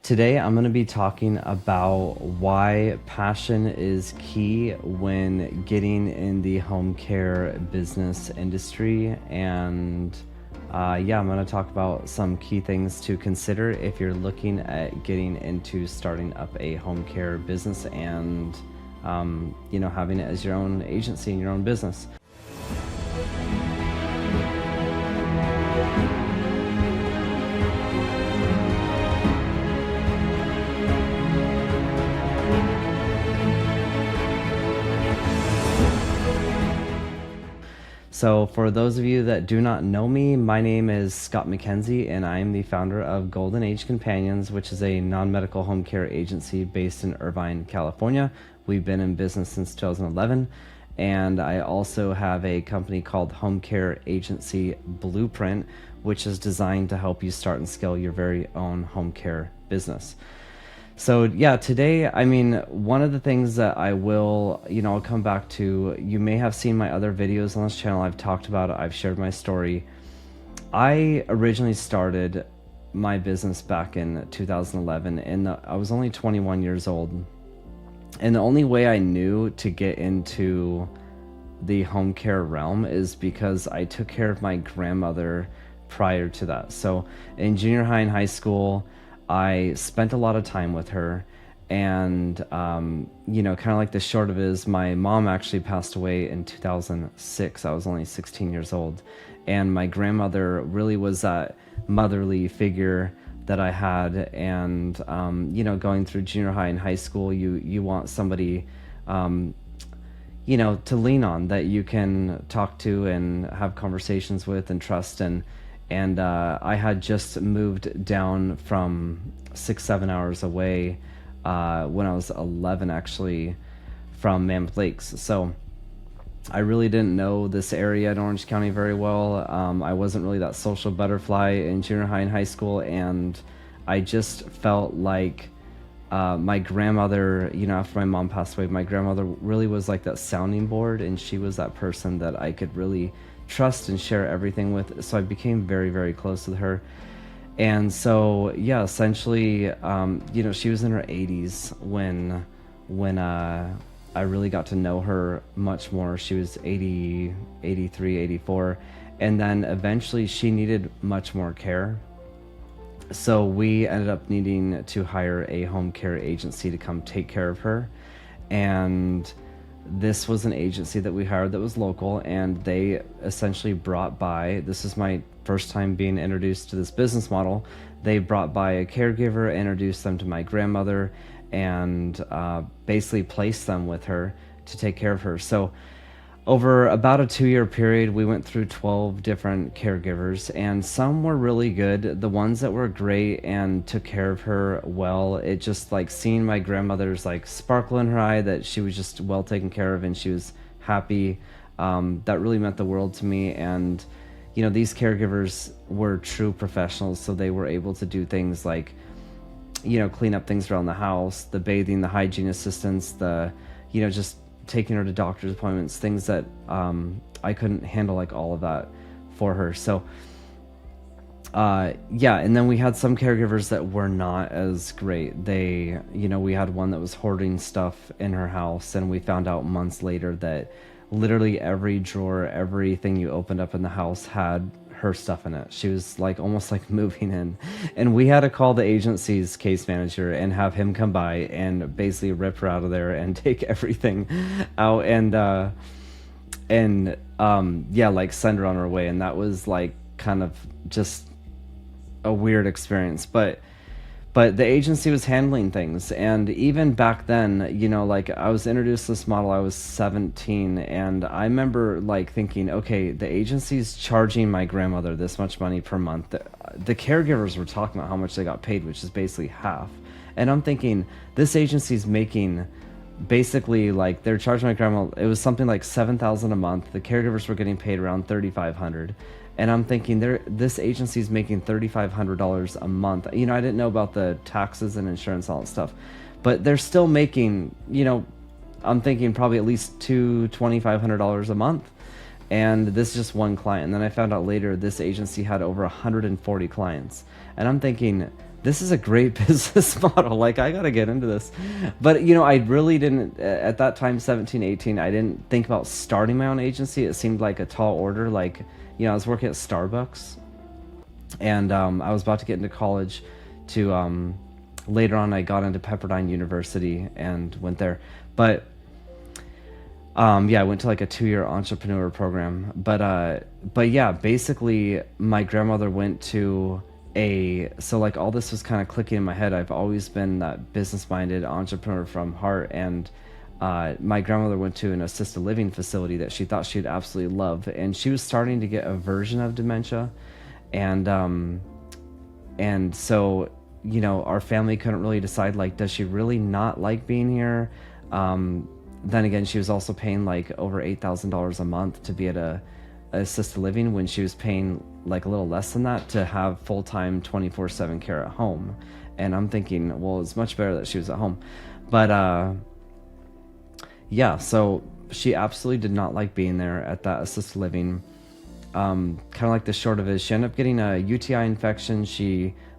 Today, I'm going to be talking about why passion is key when getting in the home care business industry. And I'm going to talk about some key things to consider if you're looking at getting into starting up a home care business and, having it as your own agency and your own business. So for those of you that do not know me, my name is Scott McKenzie, and I am the founder of Golden Age Companions, which is a non-medical home care agency based in Irvine, California. We've been in business since 2011, and I also have a company called Home Care Agency Blueprint, which is designed to help you start and scale your very own home care business. So today, one of the things that I'll come back to, you may have seen my other videos on this channel. I've talked about it. I've shared my story. I originally started my business back in 2011 and I was only 21 years old. And the only way I knew to get into the home care realm is because I took care of my grandmother prior to that. So in junior high and high school, I spent a lot of time with her, and kind of like the short of it is my mom actually passed away in 2006. I was only 16 years old, and my grandmother really was that motherly figure that I had. And going through junior high and high school, you want somebody to lean on, that you can talk to and have conversations with and trust. And I had just moved down from 6-7 hours away when I was 11, actually, from Mammoth Lakes. So I really didn't know this area in Orange County very well. I wasn't really that social butterfly in junior high and high school, and I just felt like my grandmother, after my mom passed away, my grandmother really was like that sounding board, and she was that person that I could really trust and share everything with. So I became very, very close with her. And so essentially, she was in her 80s when I really got to know her much more. She was 80, 83, 84, and then eventually she needed much more care. So we ended up needing to hire a home care agency to come take care of her. And this was an agency that we hired that was local, and they essentially brought by, this is my first time being introduced to this business model, they brought by a caregiver, introduced them to my grandmother, and basically placed them with her to take care of her. So over about a 2-year period, we went through 12 different caregivers, and some were really good. The ones that were great and took care of her well, it just like seeing my grandmother's like sparkle in her eye, that she was just well taken care of and she was happy, that really meant the world to me. And these caregivers were true professionals, so they were able to do things like clean up things around the house, the bathing, the hygiene assistance, the just taking her to doctor's appointments, things that I couldn't handle, like all of that for her. So and then we had some caregivers that were not as great. They, we had one that was hoarding stuff in her house, and we found out months later that literally every drawer, everything you opened up in the house had her stuff in it. She was like almost like moving in, and we had to call the agency's case manager and have him come by and basically rip her out of there and take everything out and like send her on her way. And that was like kind of just a weird experience, but the agency was handling things. And even back then, like I was introduced to this model, I was 17, and I remember like thinking, okay, the agency's charging my grandmother this much money per month. The caregivers were talking about how much they got paid, which is basically half. And I'm thinking, this agency's making basically, like, they're charging my grandma, it was something like $7,000 a month. The caregivers were getting paid around $3,500. And I'm thinking, this agency is making $3,500 a month. I didn't know about the taxes and insurance, all that stuff, but they're still making, I'm thinking probably at least $2,500 a month. And this is just one client. And then I found out later this agency had over 140 clients. And I'm thinking, this is a great business model. Like, I got to get into this. But, I really didn't, at that time, 17, 18, I didn't think about starting my own agency. It seemed like a tall order. Like, I was working at Starbucks, and I was about to get into college to, later on, I got into Pepperdine University and went there. But, yeah, I went to like a 2-year entrepreneur program. But yeah, basically, my grandmother went to so like all this was kind of clicking in my head. I've always been that business-minded entrepreneur from heart, and my grandmother went to an assisted living facility that she thought she'd absolutely love, and she was starting to get a version of dementia, and so our family couldn't really decide, like, does she really not like being here? Then again, she was also paying like over $8,000 a month to be at a assisted living, when she was paying like a little less than that to have full-time 24/7 care at home. And I'm thinking, well, it's much better that she was at home. But yeah, so she absolutely did not like being there at that assisted living. Kind of like the short of it, she ended up getting a UTI infection,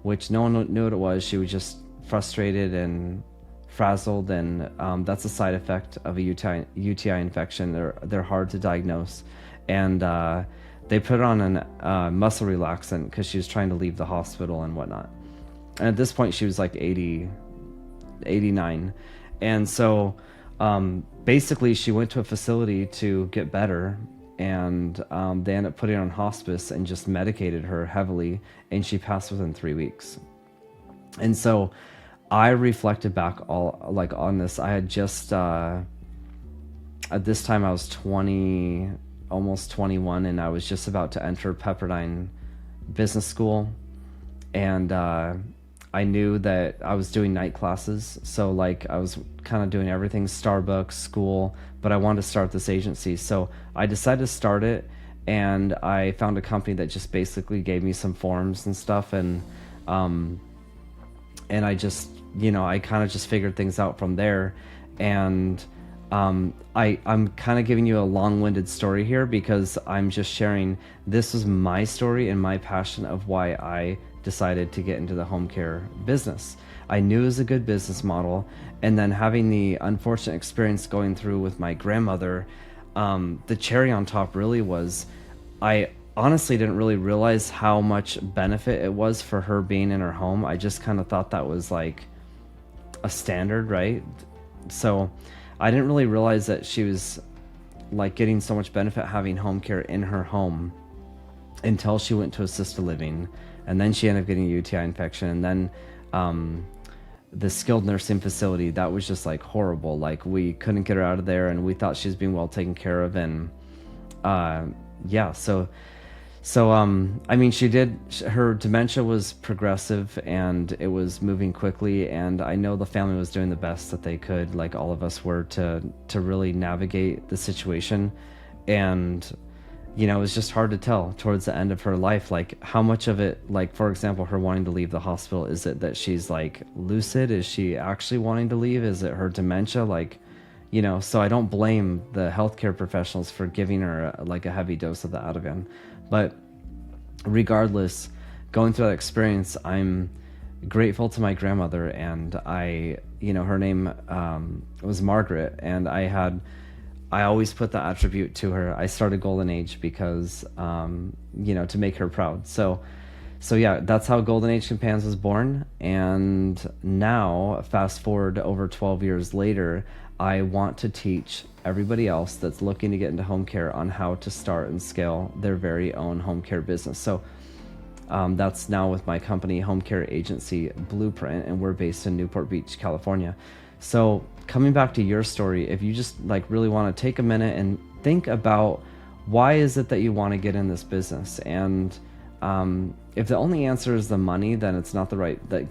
which no one knew what it was. She was just frustrated and frazzled, and that's a side effect of a UTI infection. They're hard to diagnose, and they put her on a muscle relaxant because she was trying to leave the hospital and whatnot. And at this point, she was like 89, and so basically she went to a facility to get better, and they ended up putting her on hospice and just medicated her heavily, and she passed within 3 weeks. And so I reflected back on this. I had just at this time I was 20, almost 21, and I was just about to enter Pepperdine Business School, and I knew that I was doing night classes, so like I was kind of doing everything, Starbucks, school, but I wanted to start this agency. So I decided to start it, and I found a company that just basically gave me some forms and stuff, and I just, I kind of just figured things out from there. And I'm kind of giving you a long-winded story here because I'm just sharing, this was my story and my passion of why I decided to get into the home care business. I knew it was a good business model, and then having the unfortunate experience going through with my grandmother, the cherry on top really was, I honestly didn't really realize how much benefit it was for her being in her home. I just kind of thought that was like a standard, right? So I didn't really realize that she was like getting so much benefit having home care in her home until she went to assisted living, and then she ended up getting a UTI infection, and then the skilled nursing facility, that was just like horrible. Like, we couldn't get her out of there, and we thought she was being well taken care of, and yeah, so I mean, her dementia was progressive, and it was moving quickly, and I know the family was doing the best that they could, like all of us were, to really navigate the situation. And it was just hard to tell towards the end of her life, like how much of it, like for example, her wanting to leave the hospital, is it that she's like lucid? Is she actually wanting to leave? Is it her dementia? Like, so I don't blame the healthcare professionals for giving her like a heavy dose of the Ativan. But regardless, going through that experience, I'm grateful to my grandmother, and her name was Margaret, and I always put that attribute to her. I started Golden Age because, to make her proud. So yeah, that's how Golden Age Companions was born. And now, fast forward over 12 years later, I want to teach everybody else that's looking to get into home care on how to start and scale their very own home care business. So that's now with my company, Home Care Agency Blueprint, and we're based in Newport Beach, California. So coming back to your story, if you just like really want to take a minute and think about, why is it that you want to get in this business? And if the only answer is the money, then it's not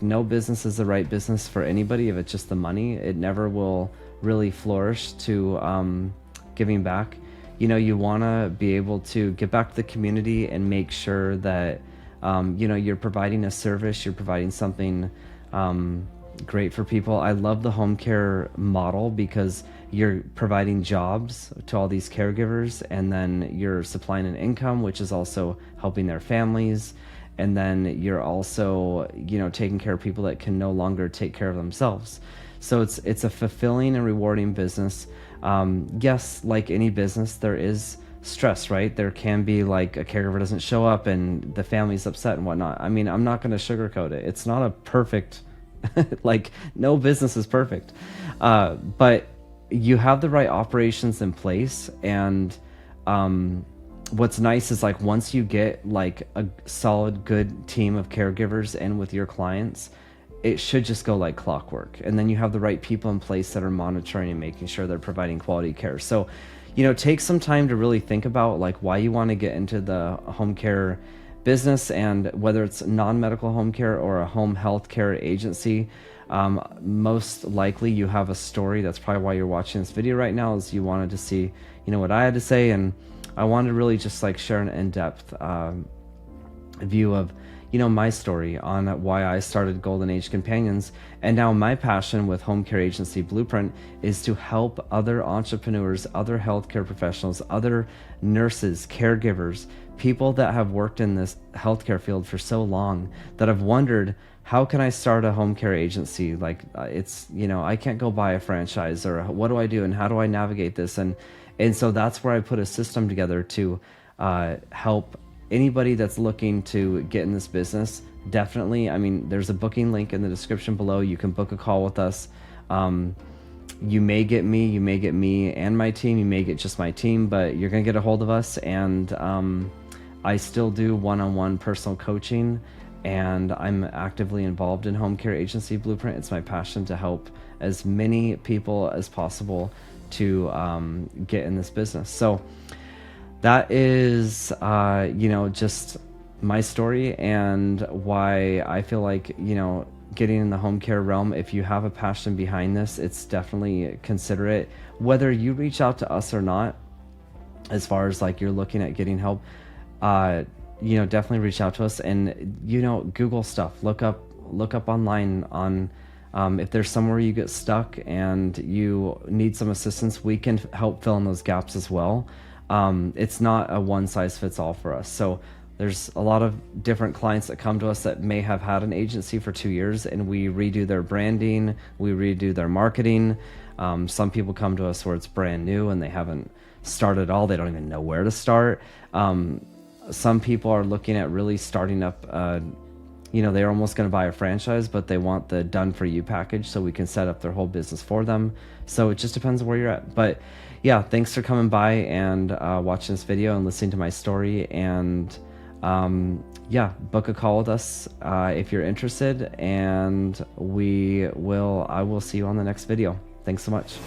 no business is the right business for anybody. If it's just the money, it never will really flourish to giving back. You want to be able to give back to the community and make sure that you're providing a service, you're providing something great for people. I love the home care model because you're providing jobs to all these caregivers, and then you're supplying an income, which is also helping their families. and then you're also, taking care of people that can no longer take care of themselves. So it's a fulfilling and rewarding business. Yes, like any business, there is stress, right? There can be like a caregiver doesn't show up and the family's upset and whatnot. I mean, I'm not going to sugarcoat it. It's not a perfect, like no business is perfect. But you have the right operations in place. And what's nice is like once you get like a solid, good team of caregivers in with your clients, it should just go like clockwork. And then you have the right people in place that are monitoring and making sure they're providing quality care. So, take some time to really think about like why you want to get into the home care business, and whether it's non-medical home care or a home health care agency. Most likely you have a story. That's probably why you're watching this video right now, is you wanted to see, what I had to say. And I wanted to really just like share an in-depth view of, my story on why I started Golden Age Companions. And now my passion with Home Care Agency Blueprint is to help other entrepreneurs, other healthcare professionals, other nurses, caregivers, people that have worked in this healthcare field for so long that have wondered, how can I start a home care agency? Like it's, I can't go buy a franchise, or what do I do and how do I navigate this? And so that's where I put a system together to help anybody that's looking to get in this business. Definitely, I mean, there's a booking link in the description below. You can book a call with us. You may get me and my team. You may get just my team, but you're gonna get a hold of us. And I still do one-on-one personal coaching, and I'm actively involved in Home Care Agency Blueprint. It's my passion to help as many people as possible to get in this business. So that is, just my story and why I feel like, getting in the home care realm. If you have a passion behind this, it's definitely consider it. Whether you reach out to us or not, as far as like you're looking at getting help, definitely reach out to us. And, Google stuff, look up online on, if there's somewhere you get stuck and you need some assistance, we can help fill in those gaps as well. It's not a one size fits all for us. So there's a lot of different clients that come to us that may have had an agency for 2 years, and we redo their branding, we redo their marketing. Some people come to us where it's brand new and they haven't started at all. They don't even know where to start. Some people are looking at really starting up, they're almost going to buy a franchise, but they want the done for you package, so we can set up their whole business for them. So it just depends on where you're at. But yeah, thanks for coming by and watching this video and listening to my story. And book a call with us if you're interested, and I will see you on the next video. Thanks so much.